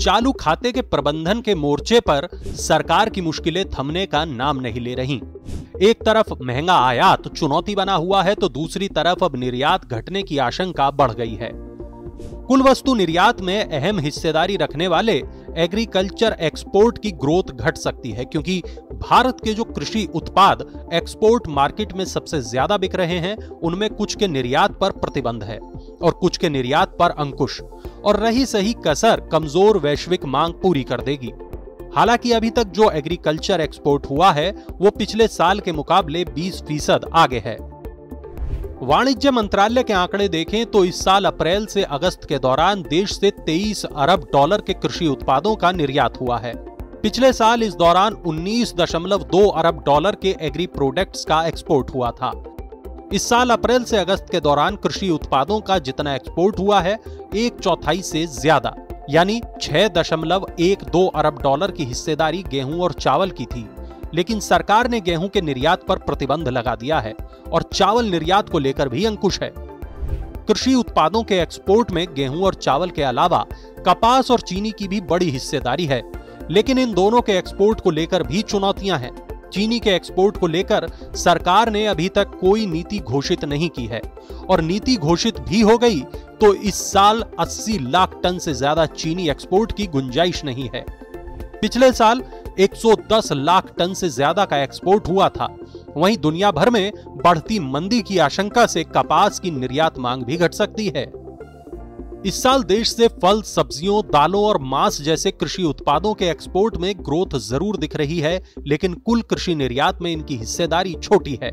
चालू खाते के प्रबंधन के मोर्चे पर सरकार की मुश्किलें थमने का नाम नहीं ले रही। एक तरफ महंगा आयात चुनौती बना हुआ है तो दूसरी तरफ अब निर्यात घटने की आशंका बढ़ गई है। कुल वस्तु निर्यात में अहम हिस्सेदारी रखने वाले एग्रीकल्चर एक्सपोर्ट की ग्रोथ घट सकती है, क्योंकि भारत के जो कृषि उत्पाद एक्सपोर्ट मार्केट में सबसे ज्यादा बिक रहे हैं उनमें कुछ के निर्यात पर प्रतिबंध है और कुछ के निर्यात पर अंकुश, और रही सही कसर कमजोर वैश्विक मांग पूरी कर देगी। हालांकि अभी तक जो एग्रीकल्चर एक्सपोर्ट हुआ है वो पिछले साल के मुकाबले 20% आगे है। वाणिज्य मंत्रालय के आंकड़े देखें तो इस साल अप्रैल से अगस्त के दौरान देश से 23 अरब डॉलर के कृषि उत्पादों का निर्यात हुआ है। पिछले साल इस दौरान 19.2 अरब डॉलर के एग्री प्रोडक्ट्स का एक्सपोर्ट हुआ था। इस साल अप्रैल से अगस्त के दौरान कृषि उत्पादों का जितना एक्सपोर्ट हुआ है 1/4 से ज्यादा यानी 6.12 अरब डॉलर की हिस्सेदारी गेहूं और चावल की थी। लेकिन सरकार ने गेहूं के निर्यात पर प्रतिबंध लगा दिया है और चावल निर्यात को लेकर भी अंकुश है। कृषि उत्पादों के एक्सपोर्ट में गेहूं और चावल के अलावा कपास और चीनी की भी बड़ी हिस्सेदारी है, लेकिन इन दोनों के एक्सपोर्ट को लेकर भी चुनौतियां हैं। चीनी के एक्सपोर्ट को लेकर सरकार ने अभी तक कोई नीति घोषित नहीं की है, और नीति घोषित भी हो गई तो इस साल 80 लाख टन से ज्यादा चीनी एक्सपोर्ट की गुंजाइश नहीं है। पिछले साल 110 लाख टन से ज्यादा का एक्सपोर्ट हुआ था। वहीं दुनिया भर में बढ़ती मंदी की आशंका से कपास की निर्यात मांग भी घट सकती है। इस साल देश से फल, सब्जियों, दालों और मांस जैसे कृषि उत्पादों के एक्सपोर्ट में ग्रोथ जरूर दिख रही है, लेकिन कुल कृषि निर्यात में इनकी हिस्सेदारी छोटी है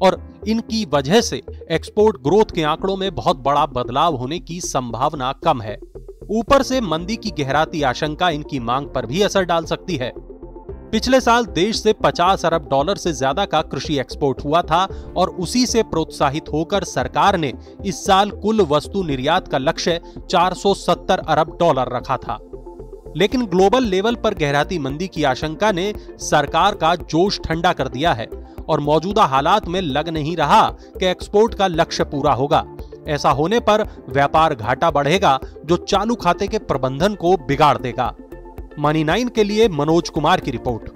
और इनकी वजह से एक्सपोर्ट ग्रोथ के आंकड़ों में बहुत बड़ा बदलाव होने की संभावना कम है। ऊपर से मंदी की गहराती आशंका इनकी मांग पर भी असर डाल सकती है। पिछले साल देश से 50 अरब डॉलर से ज्यादा का कृषि एक्सपोर्ट हुआ था और उसी से प्रोत्साहित होकर सरकार ने इस साल कुल वस्तु निर्यात का लक्ष्य 470 अरब डॉलर रखा था। लेकिन ग्लोबल लेवल पर गहराती मंदी की आशंका ने सरकार का जोश ठंडा कर दिया है और मौजूदा हालात में लग नहीं रहा कि एक्सपोर्ट का लक्ष्य पूरा होगा। ऐसा होने पर व्यापार घाटा बढ़ेगा जो चालू खाते के प्रबंधन को बिगाड़ देगा। मनी 9 के लिए मनोज कुमार की रिपोर्ट।